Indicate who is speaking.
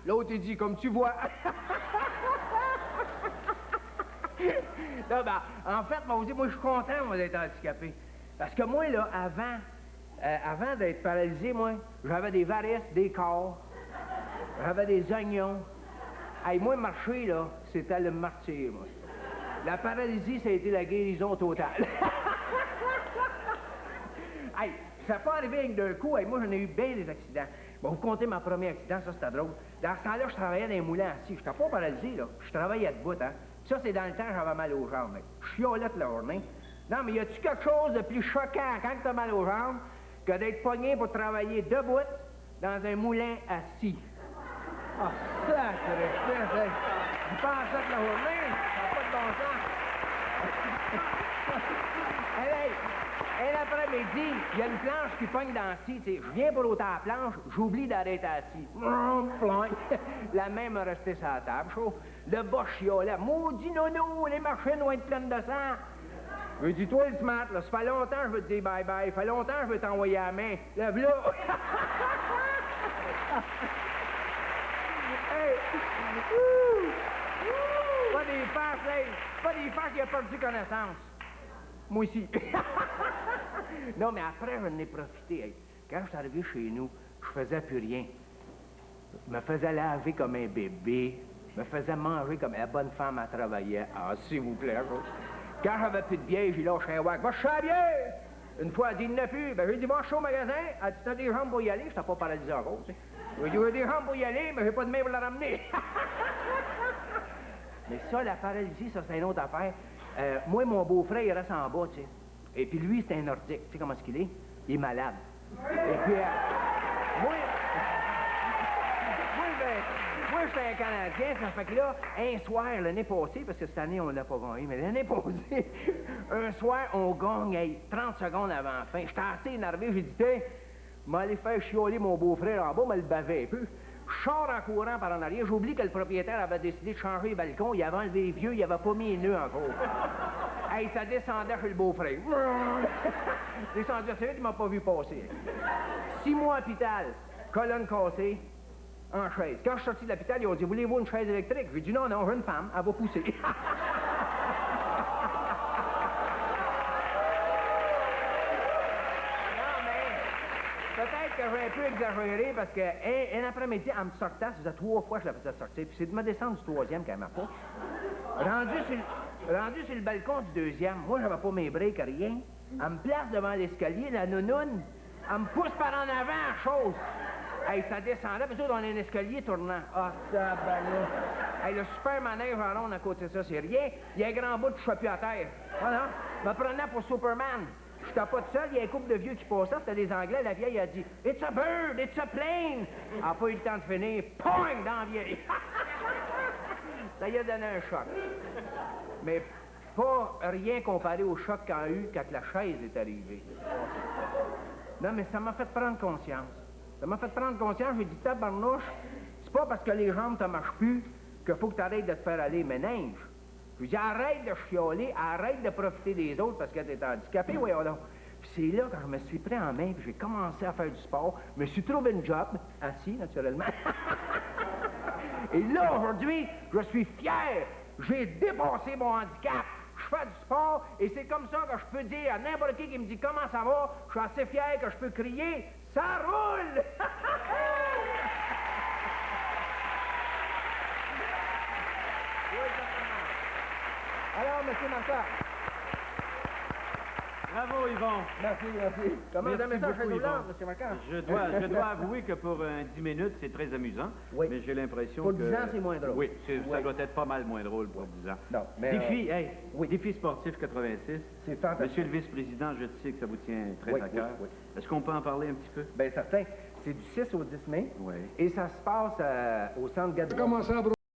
Speaker 1: L'autre, il dit, comme tu vois. Là, ben, en fait, moi, je suis content, moi, d'être handicapé. Parce que moi, là, avant d'être paralysé, moi, j'avais des varices, des corps, j'avais des oignons. Hey, moi, marcher, là, c'était le martyr, moi. La paralysie, ça a été la guérison totale. Hey, ça n'est pas arrivé avec d'un coup. Hey, moi, j'en ai eu bien des accidents. Bon, vous comptez mon premier accident, ça, c'était drôle. Dans ce temps-là, je travaillais dans les moulins assis. Je n'étais pas paralysé, là. Je travaillais debout, hein. Ça, c'est dans le temps, j'avais mal aux jambes. Je chiolais toute la journée. Non, mais y a-tu quelque chose de plus choquant quand t'as mal aux jambes que d'être pogné pour travailler debout dans un moulin assis? Ah, sacré, je pensais que la journée, ça n'a pas de bon sens. Hey, un après-midi, il y a une planche qui pogne dans le scie. Je viens pour l'autre à la planche, j'oublie d'arrêter assis. La main me restait sur la table. Chaud. Le bas chiolait. Maudit nono, les machines vont être pleines de sang. Je lui dis, toi, le smart, là, ça fait longtemps que je veux te dire bye-bye. Ça fait longtemps que je veux t'envoyer à la main. Lève-la. Hey! Pas des farces, hey! Pas des farces qui a perdu connaissance. Moi aussi. Non, mais après, j'en ai profité. Hey. Quand je suis arrivé chez nous, je faisais plus rien. Je me faisais laver comme un bébé. Je me faisais manger comme la bonne femme à travailler. Ah, s'il vous plaît. Quand j'avais plus de bière, j'ai lâché un wack. Va chercher la bière! Une fois, elle dit, il n'y en a plus. Ben, j'ai dit, va chercher au magasin. Elle dit, t'as des jambes pour y aller? Je n'étais pas paralysé encore, tu sais. J'ai dit, j'ai des jambes pour y aller, mais j'ai pas de main pour la ramener. Mais ça, la paralysie, ça, c'est une autre affaire. Moi, mon beau-frère, il reste en bas, tu sais. Et puis lui, c'est un nordique. Tu sais comment est-ce qu'il est? Il est malade. Et puis, moi, je suis un Canadien, ça fait que là, un soir, l'année passée, parce que cette année, on l'a pas gagné, mais l'année passée, un soir, on gagne, hey, 30 secondes avant la fin. J'étais assez énervé, j'ai dit, tiens, m'aller faire chioler mon beau-frère en bas, me le bavait un peu. Je sors en courant par en arrière. J'oublie que le propriétaire avait décidé de changer le balcon. Il avait enlevé les vieux, il avait pas mis les nœuds encore. Hey, ça descendait chez le beau-frère. Descendu assez vite, il m'a pas vu passer. 6 mois à l'hôpital, colonne cassée, en chaise. Quand je suis sorti de l'hôpital, ils ont dit, voulez-vous une chaise électrique? J'ai dit, non, non, j'ai une femme, elle va pousser. Peut-être que j'ai un peu exagéré parce qu'un après-midi, en me sortant, ça faisait 3 fois que je la faisais sortir. Puis c'est de me descendre du 3e qu'elle m'a pas. Rendu sur le balcon du 2e, moi, j'avais pas mes breaks, rien. Elle me place devant l'escalier, la nounoune. Elle me pousse par en avant, chose. Hey, ça descendait, puis on a un escalier tournant. Ah, ça, ben là. Hey, le super manège en ronde à côté de ça, c'est rien. Il y a un grand bout de chopi à terre. Ah non? Je me prenais pour Superman. Je n'étais pas tout seul, il y a un couple de vieux qui passaient, c'était des Anglais. La vieille a dit « It's a bird, it's a plane! » Elle n'a pas eu le temps de finir. Poing! Dans la vieille. Ça y a donné un choc. Mais pas rien comparé au choc qu'on a eu quand la chaise est arrivée. Non, mais ça m'a fait prendre conscience. Ça m'a fait prendre conscience, j'ai dit « Tabarnouche, c'est pas parce que les jambes ne marchent plus qu'il faut que tu arrêtes de te faire aller ménage. » Je lui dis, arrête de chioler, arrête de profiter des autres parce que t'es handicapé, voyons donc. Puis c'est là que je me suis pris en main, puis j'ai commencé à faire du sport. Je me suis trouvé une job, assis, naturellement. Et là, aujourd'hui, je suis fier. J'ai dépassé mon handicap. Je fais du sport, et c'est comme ça que je peux dire à n'importe qui me dit comment ça va, je suis assez fier que je peux crier, ça roule! Alors, M. Martin.
Speaker 2: Bravo, Yvon.
Speaker 1: Merci, merci. Comment vous aimez ça, M. Martin?
Speaker 2: Je dois avouer que pour 10 minutes, c'est très amusant.
Speaker 1: Oui.
Speaker 2: Mais j'ai l'impression
Speaker 1: pour
Speaker 2: que...
Speaker 1: Pour 10 ans, c'est moins drôle.
Speaker 2: Oui, ça doit être pas mal moins drôle pour 10 ans.
Speaker 1: Non, mais...
Speaker 2: Défi, oui. Défi sportif 86.
Speaker 1: C'est fantastique.
Speaker 2: Monsieur le vice-président, je sais que ça vous tient très à cœur. Oui. Est-ce qu'on peut en parler un petit peu?
Speaker 1: Bien, certain. C'est du 6 au 10 mai.
Speaker 2: Oui.
Speaker 1: Et ça se passe au centre Gadron.